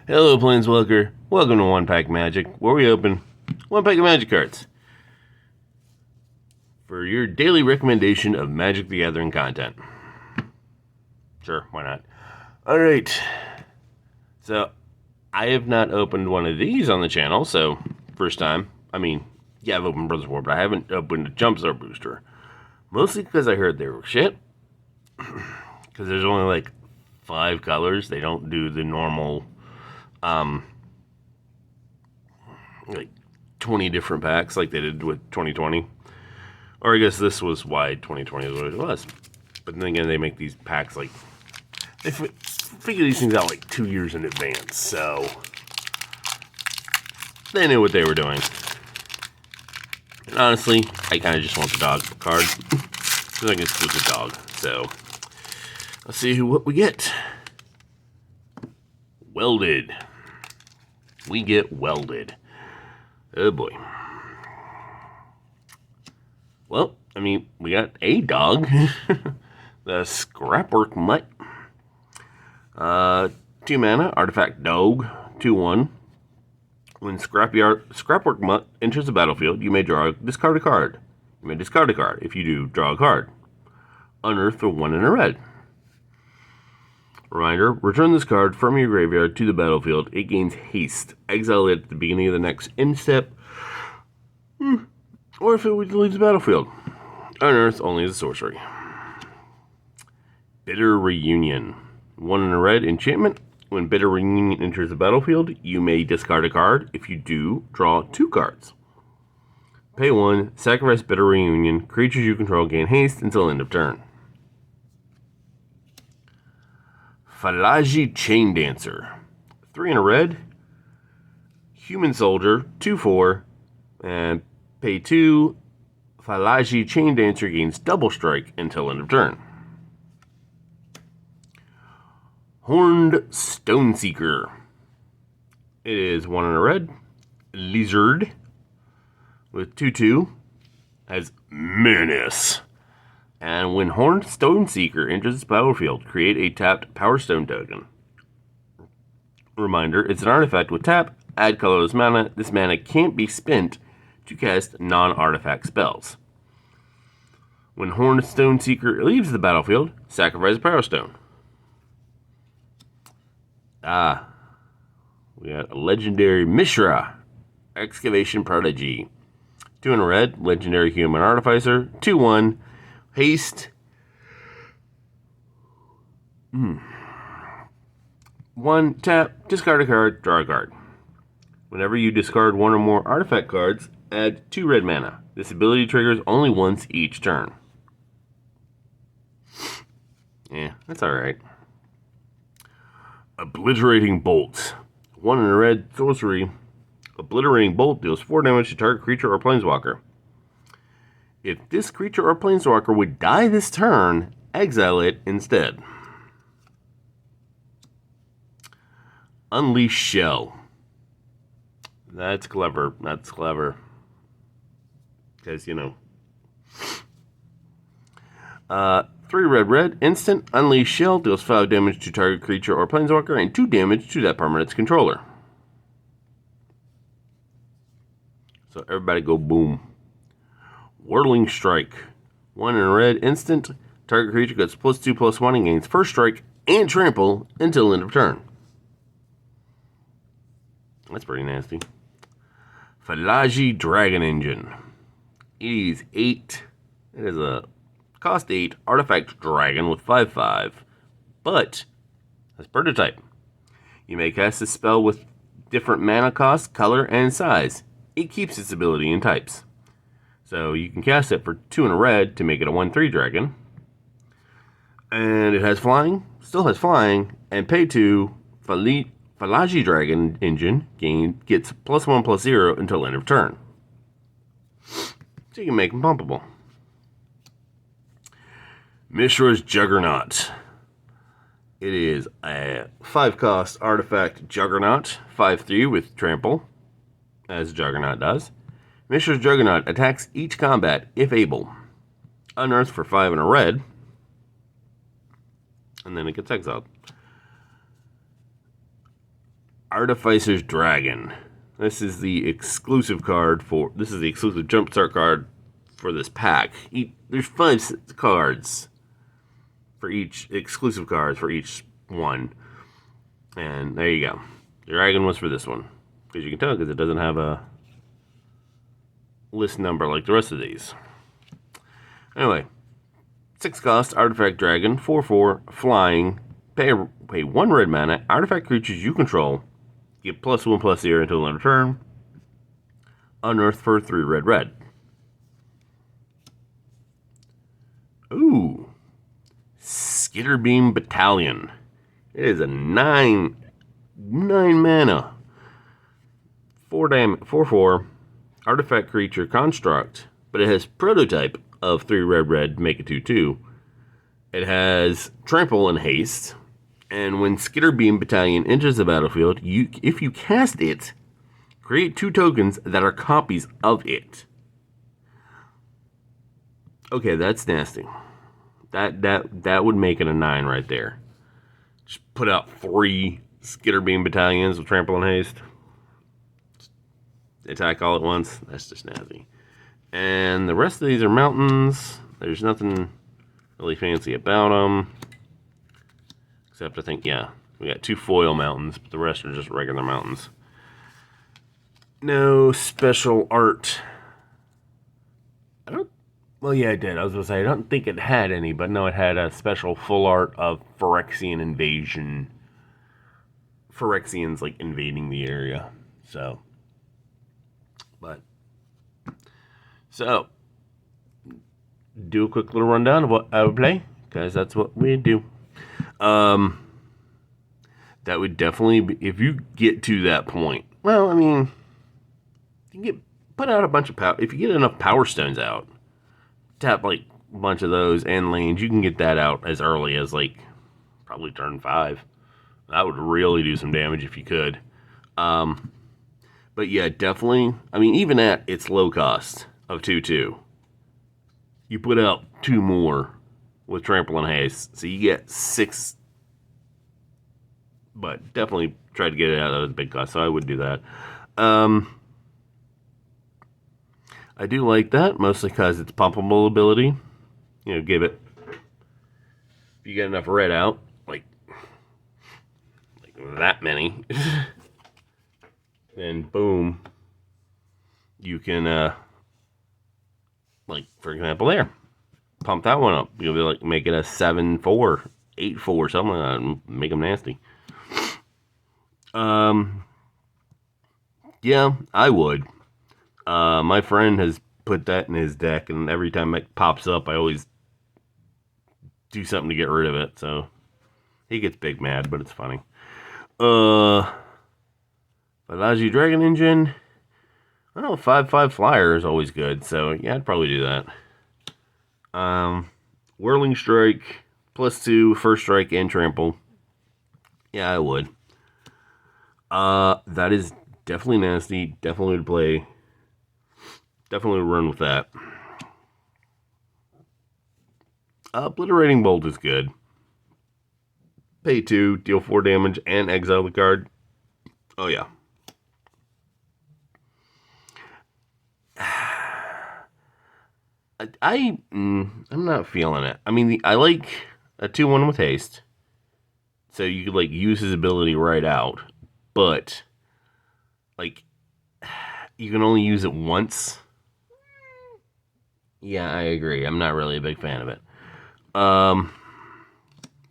Hello, Planeswalker. Welcome to One Pack Magic, where we open one pack of Magic cards for your daily recommendation of Magic the Gathering content. Sure, why not? Alright. So, I have not opened one of these on the channel, so first time. I mean, yeah, I've opened Brothers War, but I haven't opened a Jumpstart booster. Mostly because I heard they were shit. Because there's only like 5 colors. They don't do the normal like 20 different packs like they did with 2020. Or I guess this was why 2020 was what it was. But then again, they make these packs like, they figure these things out like 2 years in advance, so they knew what they were doing. And honestly, I kind of just want the dog card. Because I guess it was a dog. So, let's see what we get. Welded. We get welded. Oh boy. Well, I mean, we got a dog. The Scrapwork Mutt. 2 mana, Artifact Dog, 2/1. When Scrapwork Mutt enters the battlefield, you may discard a card. You may discard a card. If you do, draw a card. Unearth for 1 and a red. Reminder, return this card from your graveyard to the battlefield. It gains haste. Exile it at the beginning of the next end step. Or if it leaves the battlefield. Unearth only as a sorcery. Bitter Reunion. 1 and a red enchantment. When Bitter Reunion enters the battlefield, you may discard a card. If you do, draw 2 cards. Pay 1, sacrifice Bitter Reunion. Creatures you control gain haste until end of turn. Falaji Chain Dancer. 3 and a red. Human Soldier, 2/4. And pay 2. Falaji Chain Dancer gains double strike until end of turn. Horned Stoneseeker. It is 1 and a red. Lizard. With 2/2. Has Menace. And when Horned Stoneseeker enters the battlefield, create a tapped Power Stone token. Reminder, it's an artifact with tap. Add colorless mana. This mana can't be spent to cast non-artifact spells. When Horned Stoneseeker leaves the battlefield, sacrifice a Power Stone. We got a legendary Mishra, Excavation Prodigy. 2 and a red, legendary human artificer. 2/1, haste. 1, tap, discard a card, draw a card. Whenever you discard 1 or more artifact cards, add 2 red mana. This ability triggers only once each turn. Yeah, that's alright. Obliterating Bolt. 1 and a red sorcery. Obliterating Bolt deals 4 damage to target creature or planeswalker. If this creature or planeswalker would die this turn, exile it instead. Unleash Shell. That's clever. That's clever. Because, you know. 3 red, instant, Unleash Shell, deals 5 damage to target creature or planeswalker, and 2 damage to that permanent's controller. So everybody go boom. Whirling Strike. 1 and a red, instant, target creature gets +2/+1 and gains first strike and trample until end of turn. That's pretty nasty. Falaji Dragon Engine. It is 8. It is a cost 8 artifact dragon with 5/5, but has prototype. You may cast this spell with different mana cost, color, and size. It keeps its ability in types. So you can cast it for 2 and a red to make it a 1/3 dragon. And it has flying, still has flying, and pay 2, Falaji Dragon Engine gets +1/+0 until end of turn. So you can make them pumpable. Mishra's Juggernaut. It is a 5-cost artifact Juggernaut, 5/3 with trample, as Juggernaut does. Mishra's Juggernaut attacks each combat if able. Unearth for 5 and a red, and then it gets exiled. Artificer's Dragon. This is the exclusive card for. This is the exclusive Jumpstart card for this pack. There's 5 cards for each exclusive cards for each one, and there you go. The dragon was for this one, because you can tell because it doesn't have a list number like the rest of these. Anyway, 6 cost artifact dragon, 4/4 flying. Pay 1 red mana. Artifact creatures you control get +1/+0 until end of turn. Unearth for 3 red. Ooh, Skitterbeam Battalion. It is a 9 mana, 4/4 artifact creature construct, but it has prototype of 3 red, make it 2/2. It has trample and haste, and when Skitterbeam Battalion enters the battlefield, if you cast it, create 2 tokens that are copies of it. Okay, that's nasty. That would make it a 9 right there. Just put out 3 Skitterbeam Battalions with trample and haste. Attack all at once. That's just nasty. And the rest of these are mountains. There's nothing really fancy about them. Except I think, yeah, we got 2 foil mountains, but the rest are just regular mountains. No special art. Well, yeah, it did. I was going to say, I don't think it had any, but no, it had a special full art of Phyrexian invasion. Phyrexians, like, invading the area. So, do a quick little rundown of what I would play, because that's what we do. That would definitely be, if you get to that point, well, I mean, you put out a bunch of power, if you get enough power stones out, tap like a bunch of those and lanes, you can get that out as early as like probably turn 5. That would really do some damage if you could. But yeah, definitely, I mean, even at its low cost of 2/2, you put out 2 more with trample and haste, so you get 6. But definitely try to get it out of the big cost, so I would do that. I do like that, mostly because it's pumpable ability. You know, give it, if you get enough red out, like that many, then boom, you can, like, for example, there, pump that one up. You'll be like, make it a 7/4, 8/4, something like that, and make them nasty. Yeah, I would. My friend has put that in his deck, and every time it pops up, I always do something to get rid of it, so he gets big mad, but it's funny. Phylaji Dragon Engine. I don't know, 5/5 flyer is always good, so yeah, I'd probably do that. Whirling Strike, +2, first strike and trample. Yeah, I would. That is definitely nasty. Definitely would play. Definitely would run with that. Obliterating Bolt is good. Pay 2, deal 4 damage, and exile the card. Oh yeah. I'm not feeling it. I mean, I like a 2/1 with haste, so you could like use his ability right out, but like you can only use it once. Yeah, I agree. I'm not really a big fan of it.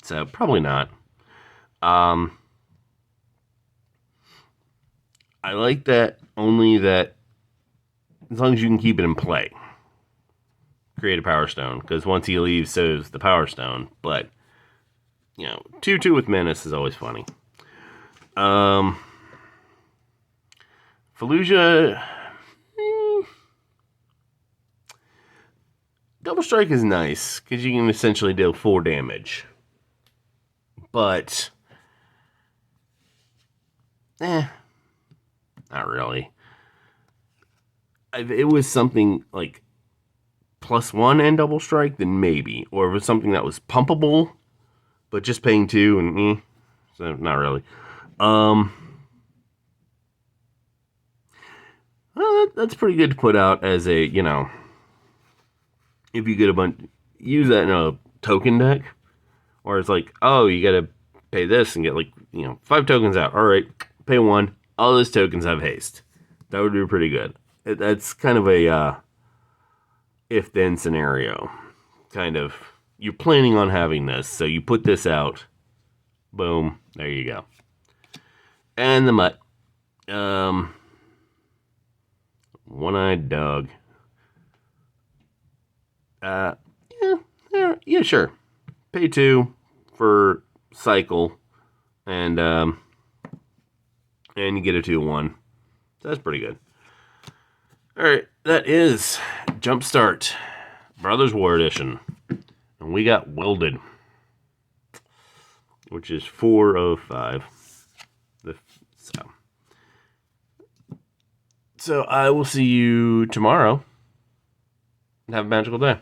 So probably not. I like that, only that as long as you can keep it in play. Create a Power Stone, because once he leaves, so is the Power Stone. But, you know, 2/2 with Menace is always funny. Fallujah. Double Strike is nice, because you can essentially deal 4 damage. But, not really. If it was something like +1 and double strike, then maybe. Or if it was something that was pumpable, but just paying 2 and so not really. that's pretty good to put out as a, if you get a bunch, use that in a token deck, or it's like, oh, you gotta pay this and get 5 tokens out. All right, pay 1. All those tokens have haste. That would be pretty good. That's kind of a if-then scenario. Kind of, you're planning on having this, so you put this out. Boom, there you go. And the mutt. One-eyed dog. Yeah, sure. Pay 2 for cycle, and you get a 2/1. So that's pretty good. All right, that is Jumpstart Brothers War Edition, and we got welded, which is 4 of 5. So I will see you tomorrow. Have a magical day.